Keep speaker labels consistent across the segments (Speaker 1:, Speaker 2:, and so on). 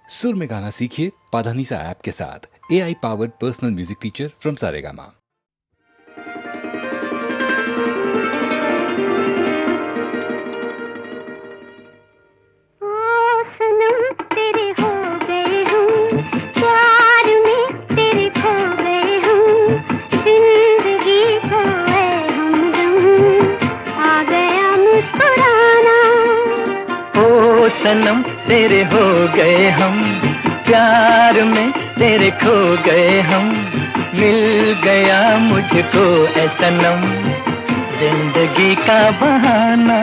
Speaker 1: सुर में गाना सीखिए पाधानीसा ऐप के साथ। AI powered personal music teacher from Saregama.
Speaker 2: सनम तेरे हो गए हम, प्यार में तेरे खो गए हम, मिल गया मुझको ऐ सनम जिंदगी का बहाना।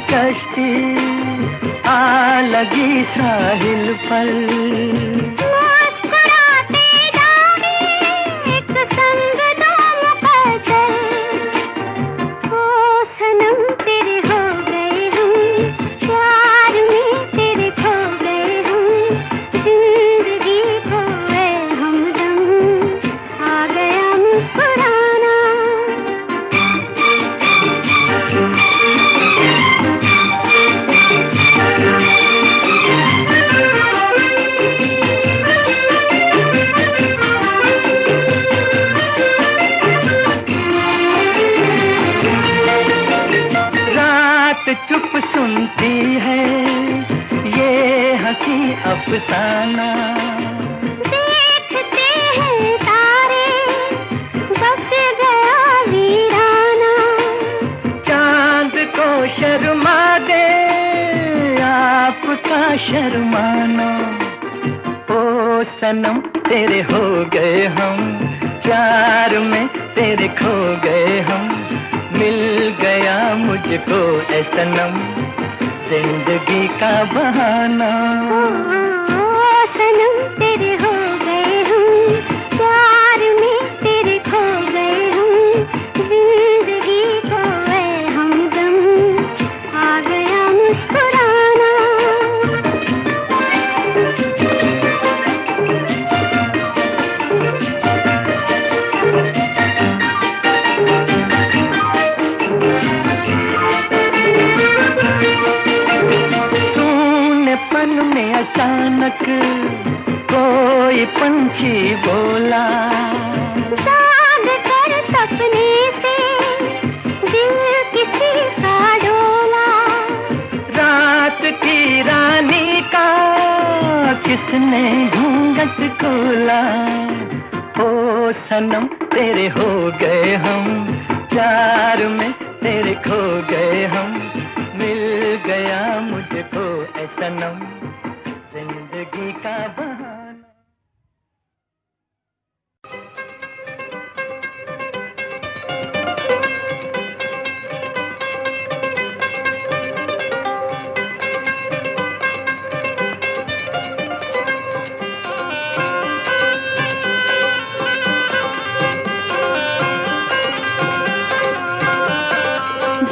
Speaker 2: कश्ती आ लगी साहिल पर, मुस्कुराते जाए एक संग दो मुकद्दर। ओ सनम तेरे हो गए हम, प्यार में तेरे खो गए हम, जिंदगी खोए हमदम आ गया मुस्कुराना। चुप सुनती है ये हंसी अफसाना, देखते हैं तारे बस गया वीराना। चांद को शर्मा दे आपका शर्माना। ओ सनम तेरे हो गए हम, प्यार में तेरे खो गए हम, मिल गया मुझको ऐ सनम जिंदगी का बहाना। ओ सनम तेरे हो गए हम, प्यार में तेरे खो गए हम, जिंदगी खोए हमदम आ गया मुस्कुराना। में अचानक कोई पंछी बोला, जाग कर सपने से दिल किसी का डोला। रात की रानी का किसने घूंघट खोला। ओ सनम तेरे हो गए हम, प्यार में तेरे खो गए हम, मिल गया मुझको ऐ सनम जिंदगी का बहाना।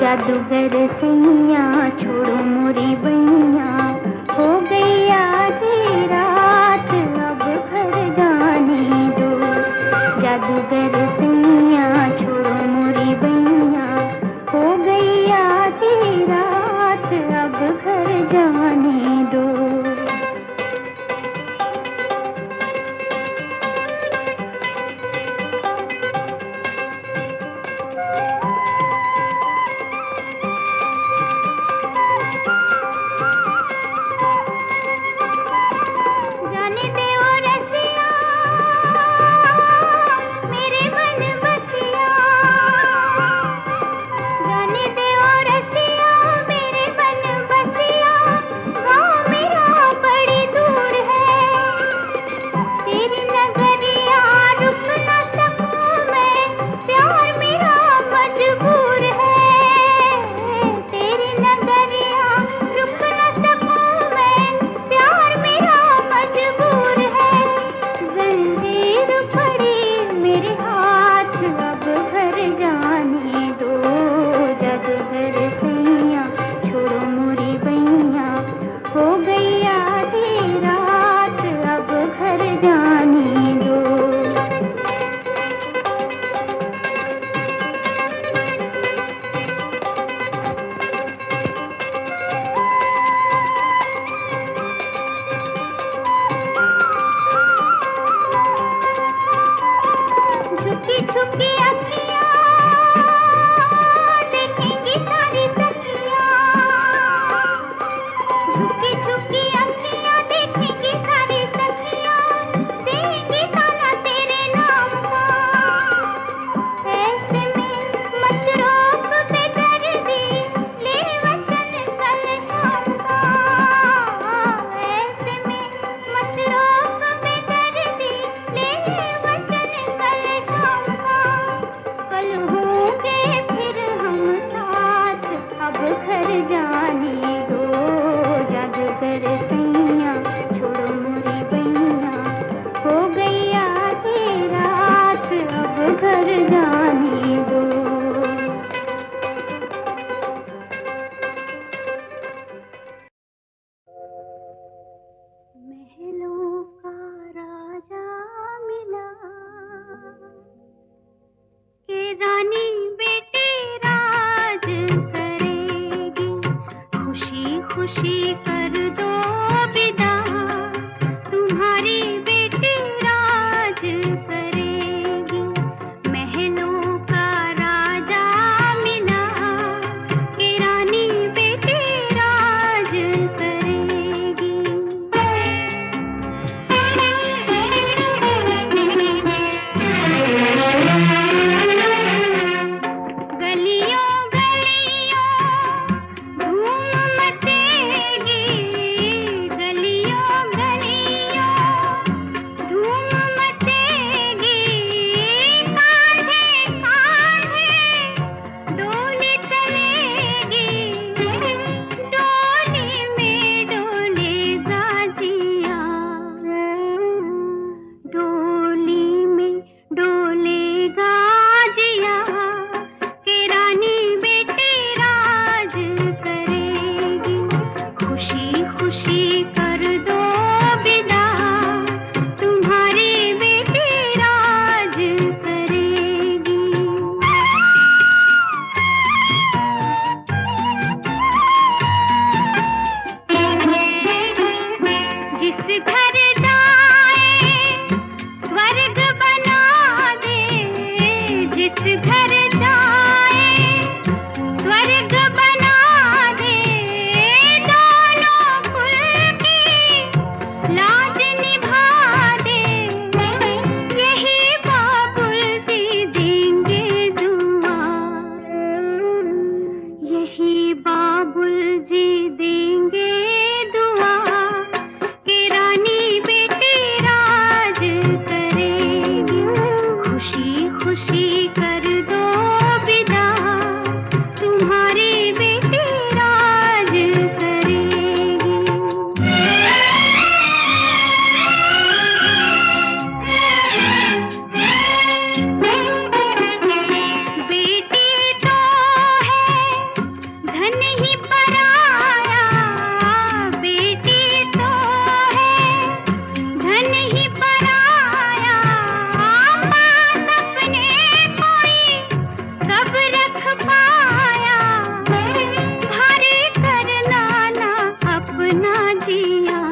Speaker 2: जादूगर सैया छोड़ो मोरी बैया, हो गई आधी रात अब घर जाने दो। जादूगर सैया छोड़ो मोरी बैया, हो गई आधी रात अब घर जाने दो। जाने दे ओ रसिया मेरे मन रानी बेटी राज करेगी, खुशी खुशी कर दो विदा, तुम्हारी बेटी राज करेगी, महलों का राजा मिला, कि रानी बेटी राज करेगी। गलियों गलियों धूम मचेगी, गलियों गलियों धूम मचेगी, कांधे कांधे डोली चलेगी, डोली में डोलेगा जिया, डोली में डोलेगा जिया, कि रानी बेटी राज करेगी, खुशी खुशी कर दो विदा, तुम्हारी बेटी राज करेगी। जिस घर जाए स्वर्ग बना दे, जिस घर जाए स्वर्ग बना दे, दोनों कुल की लाज निभा दे, यही बाबुल जी देंगे दुआ, यही बाबुल जी देंगे दुआ, कि रानी बेटी राज करेगी, खुशी खुशी कर दो विदा, तुम्हारी बेटी राज करेगी। बेटी तो है धन ही पराया, बेटी तो है धन ही पराया, पास अपने कोई कब रख पाया, भारी करना ना अपना जिया,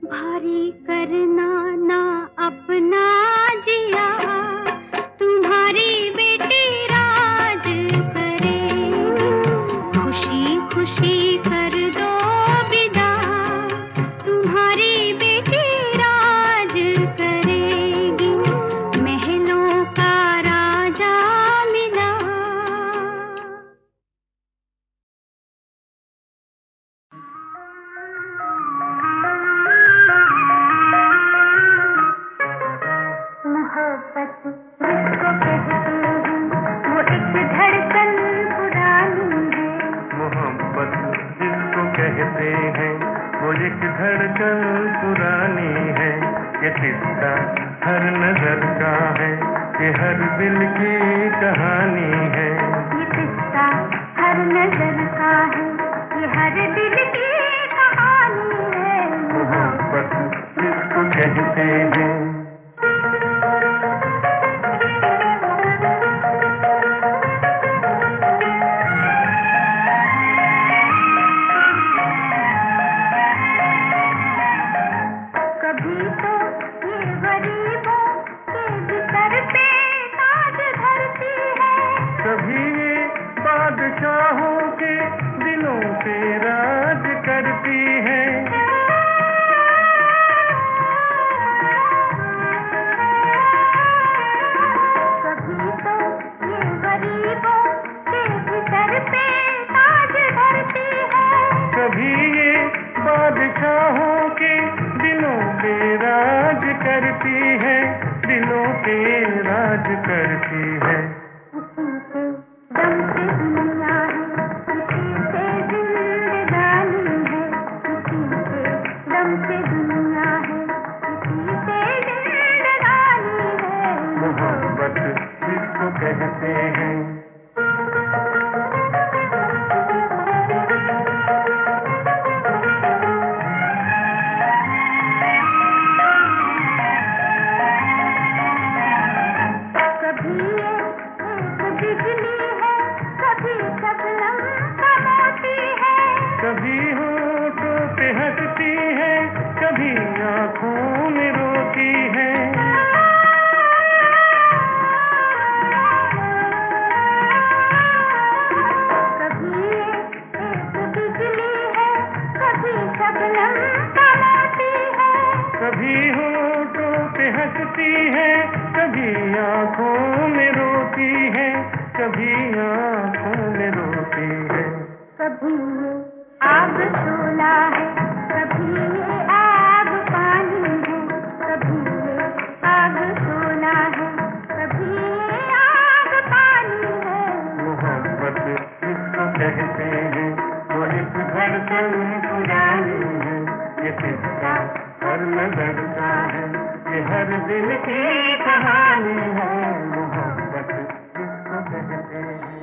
Speaker 2: भारी करना ना अपना जिया, तुम्हारी बेटी राज करेगी, खुशी खुशी कर दो विदा, तुम्हारी बेटी राज करेगी, महलों का राजा मिला। मोहब्बत जिसको कहते हैं वो एक धड़कन पुरानी है,
Speaker 3: मोहब्बत जिसको कहते हैं वो एक धड़कन पुरानी है, ये किस्सा हर नजर का है, ये हर दिल की कहानी है,
Speaker 2: ये किस्सा हर नजर का है, ये हर दिल की कहानी है,
Speaker 3: मोहब्बत जिसको कहते हैं।
Speaker 2: कभी तो ये गरीबों के बिस्तर पे ताज धरती है,
Speaker 3: कभी ये बादशाहों के दिलों पे राज करती है,
Speaker 2: कभी तो ये गरीबों के बिस्तर पे ताज धरती है,
Speaker 3: कभी ये बादशाहों के दिलों पे राज करती है, दिलों पे राज करती है।
Speaker 2: इसी से दम से दुनिया है, इसी से जिंदगानी है, इसी से दम से दुनिया है, इसी से जिंदगानी है,
Speaker 3: मोहब्बत जिसको कहते हैं।
Speaker 2: कभी
Speaker 3: कभी आंखों में रोती है।
Speaker 2: कभी ये आग शोला है, कभी ये आग पानी है, कभी ये आग शोला है, कभी ये आग पानी है।
Speaker 3: मोहब्बत जिसको कहते हैं वो एक धड़कन पुरानी है। ये किस्सा हर नजर का है, ये हर दिल की कहानी है। मोहब्बत जिसको कहते हैं।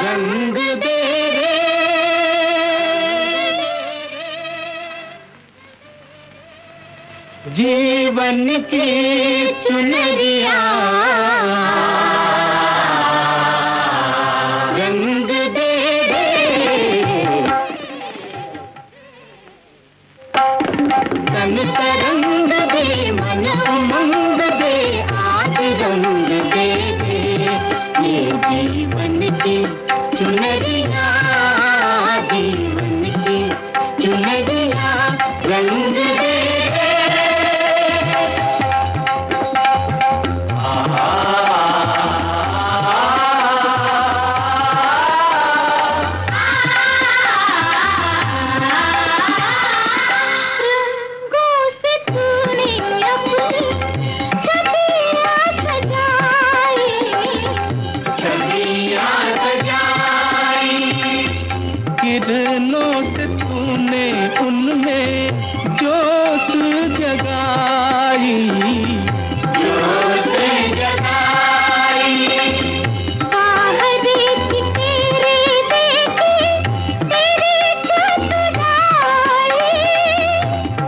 Speaker 4: रंग दे रे जीवन की चुनरिया, रंग दे रे तन तरंग दे, मन उमंग दे, आज रंग दे रे ये जीवन की चुनरिया, जीवन की चुनरिया, रंग दे किरणों से तूने उनमें जोत जगाई, जोत जगाई।
Speaker 2: बाहरी तेरे देखे तेरे चतुराई,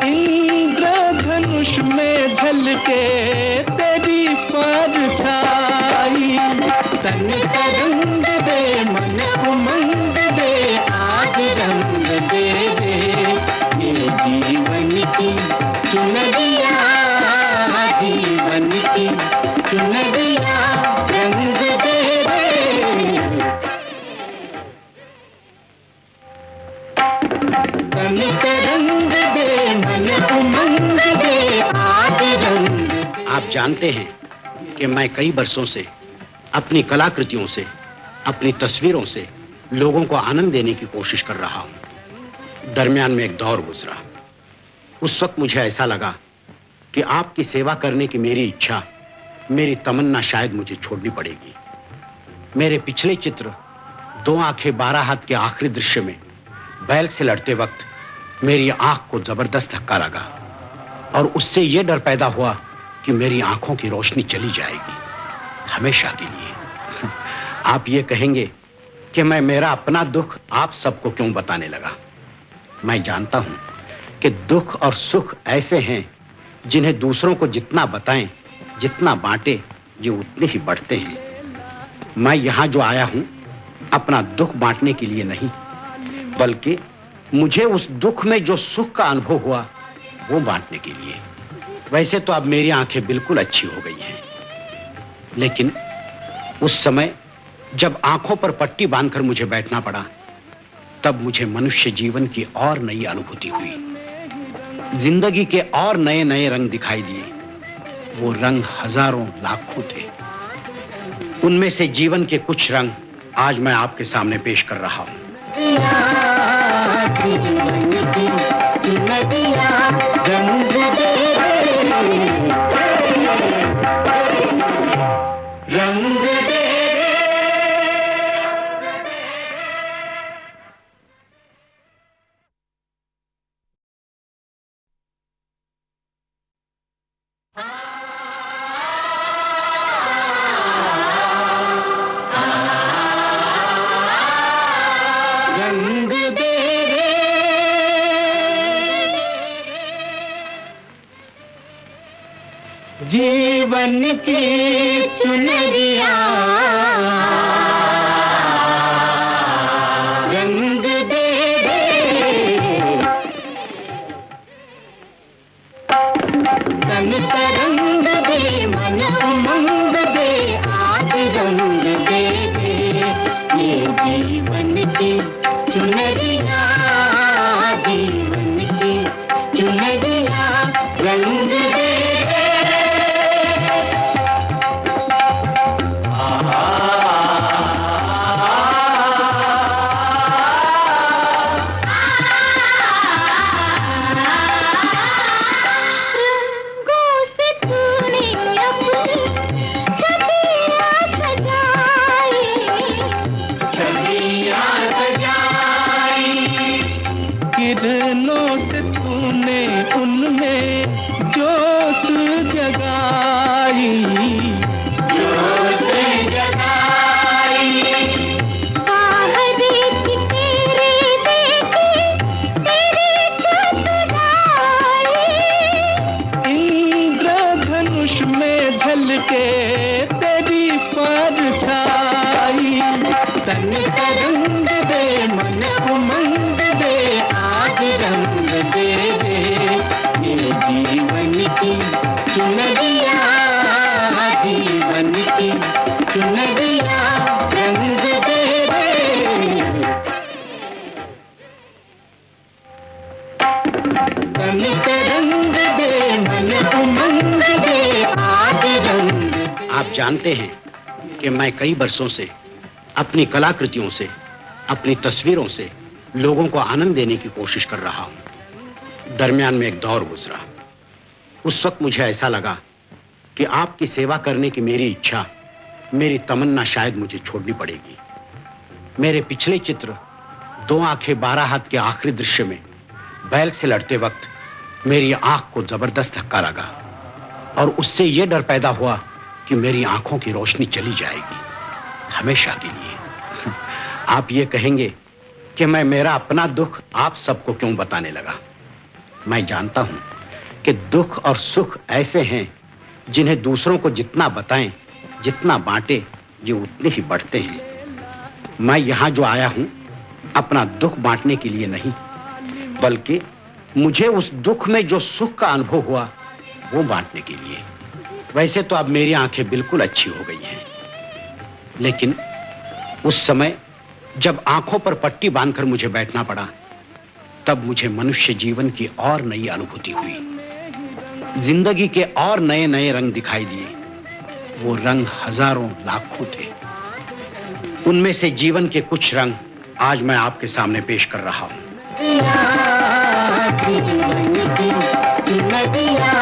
Speaker 4: इंद्रधनुष में झलके तेरी परछाई। तन तरंग दे, मन उमंग दे, आज रंग दे दे ये जीवन की चुनरिया, जीवन की चुनरिया, रंग दे रे तन तरंग दे, मन उमंग दे, आज रंग।
Speaker 5: आप जानते हैं कि मैं कई बरसों से अपनी कलाकृतियों से, अपनी तस्वीरों से लोगों को आनंद देने की कोशिश कर रहा हूं। दरमियान में एक दौर गुजरा। उस वक्त मुझे ऐसा लगा कि आपकी सेवा करने की मेरी इच्छा, मेरी तमन्ना शायद मुझे छोड़नी पड़ेगी। मेरे पिछले चित्र 2 आंखें 12 हाथ के आखिरी दृश्य में बैल से लड़ते वक्त मेरी आंख को जबरदस्त धक्का लगा और उससे यह डर पैदा हुआ कि मेरी आंखों की रोशनी चली जाएगी हमेशा के लिए। आप ये कहेंगे कि मैं मेरा अपना दुख आप सबको क्यों बताने लगा। मैं जानता हूं कि दुख और सुख ऐसे हैं जिन्हें दूसरों को जितना बताएं, जितना बांटे, ये उतने ही बढ़ते हैं। मैं यहां जो आया हूं अपना दुख बांटने के लिए नहीं, बल्कि मुझे उस दुख में जो सुख का अनुभव हुआ वो बांटने के लिए। वैसे तो अब मेरी आंखें बिल्कुल अच्छी हो गई हैं, लेकिन उस समय जब आंखों पर पट्टी बांधकर मुझे बैठना पड़ा, तब मुझे मनुष्य जीवन की और नई अनुभूति हुई। जिंदगी के और नए नए रंग दिखाई दिए। वो रंग हजारों लाखों थे। उनमें से जीवन के कुछ रंग आज मैं आपके सामने पेश कर रहा हूं। जीवन की चुनरिया रंग दे तन तरंग दे, मन उमंग दे, आज रंग दे ये जीवन की चुनरिया, जीवन की
Speaker 4: किरणों से तूने उनमें जोत जगाई, जोत जगाई।
Speaker 2: बाहर की तेरे देखी तेरी चतुराई,
Speaker 4: इंद्रधनुष में झलके तेरी परछाई। तन तरंग दे मन उमंग दे, आज रंग दे दे ये जीवन की चुनरिया, जीवन की चुनरिया रंग दे दे। तन तरंग दे मन उमंग दे, आज रंग।
Speaker 5: आप जानते हैं कि मैं कई बरसों से अपनी कलाकृतियों से, अपनी तस्वीरों से लोगों को आनंद देने की कोशिश कर रहा हूं। दरमियान में एक दौर गुजरा। उस वक्त मुझे ऐसा लगा कि आपकी सेवा करने की मेरी इच्छा, मेरी तमन्ना शायद मुझे छोड़नी पड़ेगी। मेरे पिछले चित्र 2 आंखें 12 हाथ के आखिरी दृश्य में बैल से लड़ते वक्त मेरी आंख को जबरदस्त धक्का लगा और उससे यह डर पैदा हुआ कि मेरी आंखों की रोशनी चली जाएगी हमेशा के लिए। आप ये कहेंगे कि मैं मेरा अपना दुख आप सबको क्यों बताने लगा। मैं जानता हूं कि दुख और सुख ऐसे हैं जिन्हें दूसरों को जितना बताएं, जितना बांटे, ये उतने ही बढ़ते हैं। मैं यहां जो आया हूं अपना दुख बांटने के लिए नहीं, बल्कि मुझे उस दुख में जो सुख का अनुभव हुआ वो बांटने के लिए। वैसे तो अब मेरी आंखें बिल्कुल अच्छी हो गई हैं, लेकिन उस समय जब आंखों पर पट्टी बांधकर मुझे बैठना पड़ा, तब मुझे मनुष्य जीवन की और नई अनुभूति हुई। जिंदगी के और नए नए रंग दिखाई दिए। वो रंग हजारों लाखों थे। उनमें से जीवन के कुछ रंग आज मैं आपके सामने पेश कर रहा हूं।
Speaker 4: जीवन की नदियाँ